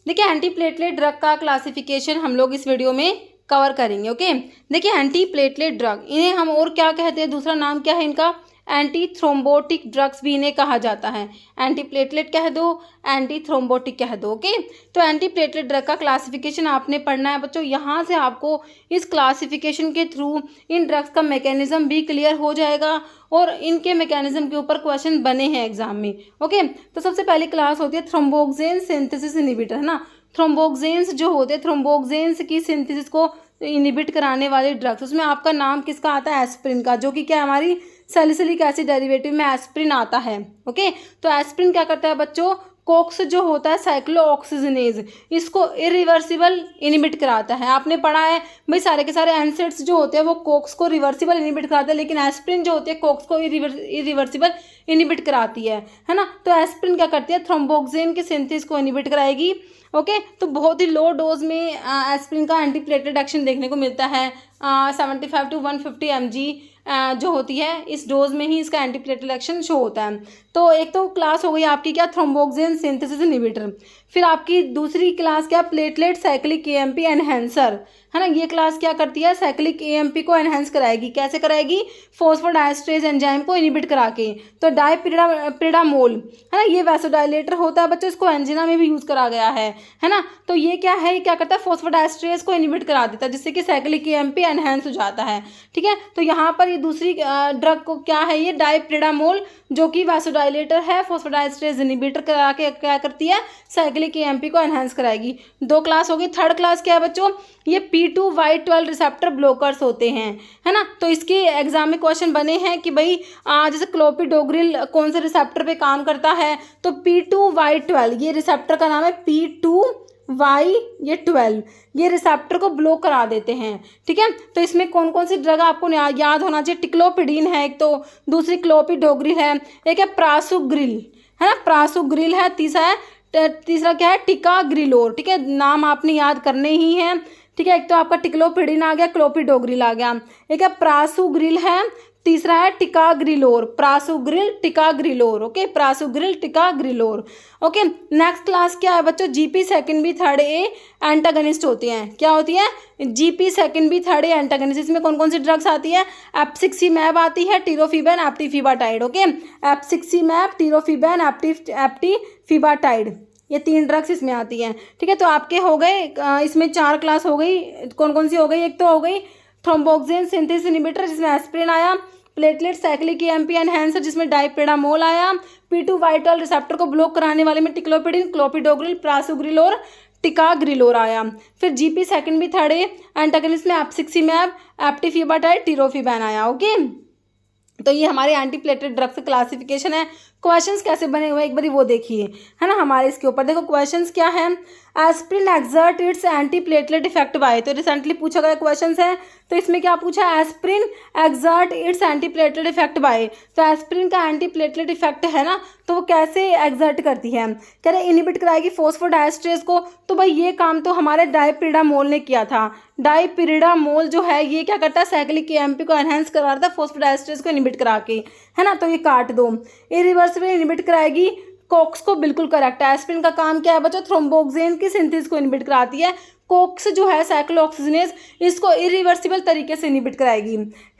देखिए anti platelet drug का classification हम लोग इस वीडियो में कवर करेंगे। ओके, देखिए एंटी प्लेटलेट ड्रग, इन्हें हम और क्या कहते हैं, दूसरा नाम क्या है इनका, एंटी थ्रोम्बोटिक ड्रग्स भी इन्हें कहा जाता है। एंटी प्लेटलेट कह दो, एंटी थ्रोम्बोटिक कह दो। ओके, तो एंटी प्लेटलेट ड्रग का क्लासिफिकेशन आपने पढ़ना है बच्चों। यहाँ से आपको इस क्लासिफिकेशन के थ्रू इन ड्रग्स का मैकेनिज्म भी क्लियर हो जाएगा और इनके मैकेनिज्म के ऊपर क्वेश्चन बने हैं एग्जाम में। ओके, तो सबसे पहली क्लास होती है थ्रोम्बोक्सेन सिंथेसिस इनहिबिटर, है ना। थ्रोम्बोक्सेन्स जो होते हैं, थ्रोम्बोक्सेन्स की सिंथेसिस को इनहिबिट कराने वाले ड्रग्स, उसमें आपका नाम किसका आता है, एस्प्रिन का, जो कि क्या हमारी सैलिसिलिक एसिड डेरिवेटिव में एस्प्रिन आता है। ओके, तो एस्प्रिन क्या करता है बच्चों, कोक्स जो होता है साइक्लोऑक्सीजनेज, इसको इरिवर्सिबल इनहिबिट कराता है। आपने पढ़ा है भाई सारे के सारे एनसेड्स जो होते हैं वो कोक्स को रिवर्सिबल इनहिबिट कराते हैं, लेकिन एस्प्रिन जो होती है कोक्स को इरिवर्सिबल इनहिबिट कराती है ना। तो एस्प्रिन क्या करती है, थ्रोम्बोक्सेन के सिंथेसिस को इनहिबिट कराएगी। ओके, तो बहुत ही लो डोज में एस्प्रिन का एंटीप्लेटलेट एक्शन देखने को मिलता है। 75 to 150 mg जो होती है, इस डोज में ही इसका एंटीप्लेटलेट एक्शन शो होता है। तो एक तो क्लास हो गई आपकी क्या, थ्रोम्बोक्सेन सिंथेसिस इनहिबिटर। फिर आपकी दूसरी क्लास क्या, प्लेटलेट साइक्लिक एएमपी एनहेंसर, है ना। ये क्लास क्या करती है, साइक्लिक एएमपी को एनहेंस कराएगी। कैसे कराएगी, फॉस्फोडाइएस्ट्रेज एंजाइम को इनहिबिट करा के। तो डायपिरिडामोल, है ना, ये वैसोडाइलेटर होता है बच्चों, इसको एंजिना में भी यूज करा गया है ना। तो ये क्या है, ये क्या करता है, फॉस्फोडाइएस्ट्रेज को इनहिबिट करा देता है, जिससे कि साइक्लिक एएमपी एनहेंस हो जाता है। ठीक है, तो यहाँ पर ये दूसरी ड्रग को क्या है, ये डायपिरिडामोल, जो कि वैसोडाइलेटर है, फॉस्फोडाइएस्ट्रेज इनहिबिटर करा के क्या करती है, साइक्लिक एएमपी को एनहांस कराएगी। दो क्लास होगी। थर्ड क्लास क्या है बच्चों, ये P2Y12 रिसेप्टर ब्लॉकर्स होते हैं, है ना। तो इसके एग्जाम में क्वेश्चन बने हैं कि भाई जैसे क्लोपिडोग्रिल कौन से रिसेप्टर पे काम करता है, तो P2Y12 ये रिसेप्टर का नाम है, P2Y12 ये रिसेप्टर को ब्लॉक करा देते हैं। ठीक है, तो इसमें कौन कौन सी ड्रग आपको याद होना चाहिए, टिक्लोपिडीन है एक, तो दूसरी क्लोपिडोग्रिल है, एक है प्रासुग्रिल, है ना, प्रासुग्रिल है, तीसरा क्या है, टिकाग्रिलोर। ठीक है, नाम आपने याद करने ही हैं। ठीक है, एक तो आपका टिक्लोपिडिन आ गया, क्लोपिडोग्रिल आ गया, एक है प्रासुग्रिल है, तीसरा है ticagrelor, prasugrel ticagrelor. Okay, prasugrel ticagrelor. Okay, next class क्या है बच्चों, GP second B third A antagonist होती हैं। क्या होती है, GP second B third A antagonist. इसमें कौन कौन सी ड्रग्स आती है, एप्सिक्सीमैब आती है, टिरोफिबेन, एप्टीफिबाटाइड। ओके, एप्सिक्सीमैब, टिरोफिबेन, एप्टीफिबाटाइड, ये 3 ड्रग्स इसमें आती हैं। ठीक है, तो आपके हो गए इसमें 4 क्लास हो गई। कौन कौन सी हो गई, एक तो हो गई थ्रोम्बोक्सेन सिंथेसिस इनहिबिटर जिसमें एस्प्रिन आया, प्लेटलेट साइक्लिक एएमपी एनहांसर जिसमें डायपिरिडामोल आया, P2Y12 रिसेप्टर को ब्लॉक कराने वाले में टिक्लोपिडिन, क्लोपिडोग्रिल, प्रासुग्रिल और टिकाग्रिलोर आया। फिर जीपी सेकंड भी थर्ड एंटागनिस्ट में एप्सिक्सीमैब, एप्टीफिबाटाइड, टिरोफिबैन आया। ओके, तो ये हमारे एंटीप्लेटलेट ड्रग्स क्लासिफिकेशन है। क्वेश्चंस कैसे बने हुए एक बार वो देखिए, है ना। हमारे इसके ऊपर देखो क्वेश्चंस क्या है, aspirin exert it's antiplatelet effect bye, तो रिसेंटली पूछा गया क्वेश्चंस है। तो इसमें क्या पूछा, aspirin exert it's antiplatelet effect bye, तो एस्प्रिन का एंटीप्लेटलेट इफेक्ट है ना, तो वो कैसे एक्सर्ट करती है, कह रहे इनहिबिट कराएगी फॉस्फोडाइएस्ट्रेज को। तो भाई ये काम तो हमारे डायपिरिडामोल ने किया था। डायपिरिडामोल जो है ये क्या करता है, साइक्लिक एएमपी को एनहांस करवाता है फॉस्फोडाइएस्ट्रेज को इनहिबिट करा के, है ना। तो ये काट दो, इरिवर्सिबल इनहिबिट कराएगी कोक्स को, बिल्कुल करेक्ट है। एस्प्रिन का काम क्या है बच्चों, थ्रोम्बोक्सेन की सिंथेसिस को इनहिबिट कराती है। कोक्स जो है साइक्लोऑक्सीजनेज, इसको इरिवर्सिबल तरीके से इनहिबिट कराएगी।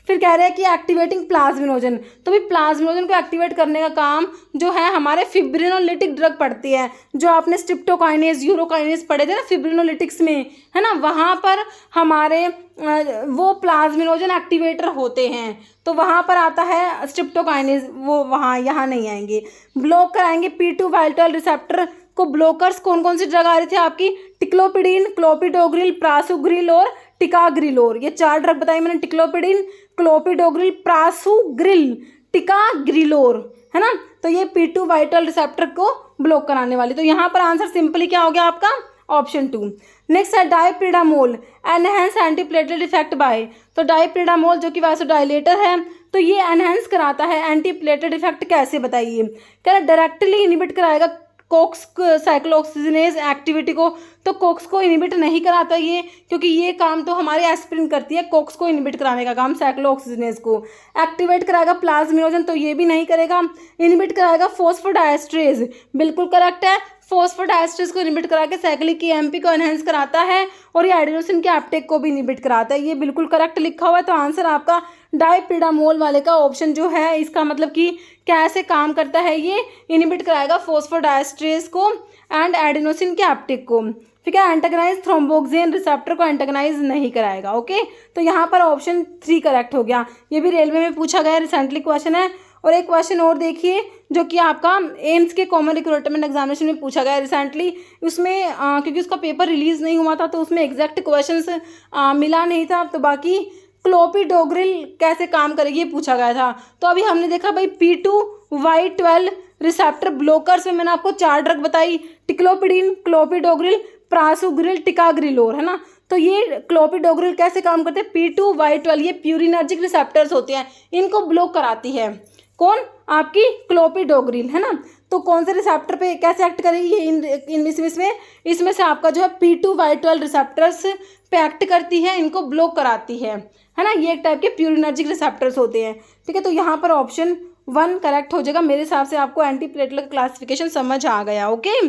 फिर कह रहे हैं कि एक्टिवेटिंग प्लाज्मिनोजन, तो भी प्लाज्मिनोजन को एक्टिवेट करने का काम जो है हमारे फिब्रिनोलिटिक ड्रग पड़ती है, जो आपने स्ट्रिप्टोकाइनेज, यूरोकाइनेज पढ़े थे ना फिब्रिनोलिटिक्स में, है ना, वहाँ पर हमारे वो प्लाज्मिनोजन एक्टिवेटर होते हैं। तो वहाँ पर आता है स्ट्रिप्टोकाइनेज, वो वहाँ यहाँ नहीं आएंगे। ब्लॉक कराएंगे P2Y12 रिसेप्टर को। ब्लॉकर्स कौन कौन सी ड्रग आ रही थी आपकी, टिक्लोपिडिन, क्लोपिडोग्रिल, प्रासुग्रिल और टिकाग्रिलोर, ये 4 ड्रग बताई मैंने, टिक्लोपिडिन, क्लोपिडोग्रिल, प्रासुग्रिल, टिकाग्रिलोर, है ना। तो ये P2Y12 रिसेप्टर को ब्लॉक कराने वाली। तो यहाँ पर आंसर सिंपली क्या हो गया आपका, ऑप्शन 2। नेक्स्ट है डायपिरिडामोल, एनहेंस एंटीप्लेटलेट इफेक्ट बाय, तो डायपिरिडामोल जो कि वैसोडाइलेटर है, तो ये एनहेंस कराता है एंटीप्लेटलेट इफेक्ट। कैसे बताइए, कह रहा डायरेक्टली इनहिबिट कराएगा कोक्स साइक्लोऑक्सीजनेज एक्टिविटी को, तो कोक्स को इनहिबिट नहीं कराता ये, क्योंकि ये काम तो हमारी एस्पिरिन करती है, कोक्स को इनहिबिट कराने का काम साइक्लोऑक्सीजनेज को। एक्टिवेट कराएगा प्लाज्मिनोजन, तो ये भी नहीं करेगा। इनहिबिट कराएगा फॉस्फोडाइएस्ट्रेज, बिल्कुल करेक्ट है। फॉस्फोडाइएस्ट्रेज को इनहिबिट करा के साइक्लिक ईएमपी को एनहेंस कराता है और ये एडेनोसिन के अपटेक को भी इनहिबिट कराता है। ये बिल्कुल करेक्ट लिखा हुआ है। तो आंसर आपका डाइपिडामोल वाले का ऑप्शन जो है, इसका मतलब कि कैसे काम करता है, ये इनहिबिट कराएगा फॉस्फोडाइएस्ट्रेज को एंड एडेनोसिन के अपटेक को। ठीक है, एंटागनाइज थ्रोम्बोक्सिन रिसेप्टर को एंटागनाइज नहीं कराएगा। ओके, तो यहाँ पर ऑप्शन 3 करेक्ट हो गया। ये भी रेलवे में पूछा गया रिसेंटली क्वेश्चन है। और एक क्वेश्चन और देखिए जो कि आपका एम्स के कॉमन रिक्रूटमेंट एग्जामिनेशन में पूछा गया रिसेंटली। उसमें क्योंकि उसका पेपर रिलीज नहीं हुआ था तो उसमें एग्जैक्ट क्वेश्चंस मिला नहीं था, तो बाकी क्लोपिडोग्रिल कैसे काम करेगी ये पूछा गया था। तो अभी हमने देखा भाई P2Y12 रिसेप्टर ब्लॉकर्स में मैंने आपको 4 ड्रग बताई, टिक्लोपिडीन, क्लोपिडोग्रिल, प्रासुग्रिल, टिकाग्रिलोर, है ना। तो ये क्लोपिडोग्रिल कैसे काम करते हैं, P2Y12 ये प्यूरिनर्जिक रिसेप्टर्स होते हैं, इनको ब्लॉक कराती है। कौन, आपकी क्लोपिडोग्रिल, है ना। तो कौन से रिसेप्टर पे कैसे एक्ट करेगी ये, इसमें से आपका जो है P2Y12 रिसेप्टर्स पे एक्ट करती है, इनको ब्लॉक कराती है ना। ये एक टाइप के प्यूरिनर्जिक रिसेप्टर्स होते हैं। ठीक है, तो यहाँ पर ऑप्शन 1 करेक्ट हो जाएगा। मेरे हिसाब से आपको एंटीप्लेटलेट क्लासिफिकेशन समझ आ गया। ओके।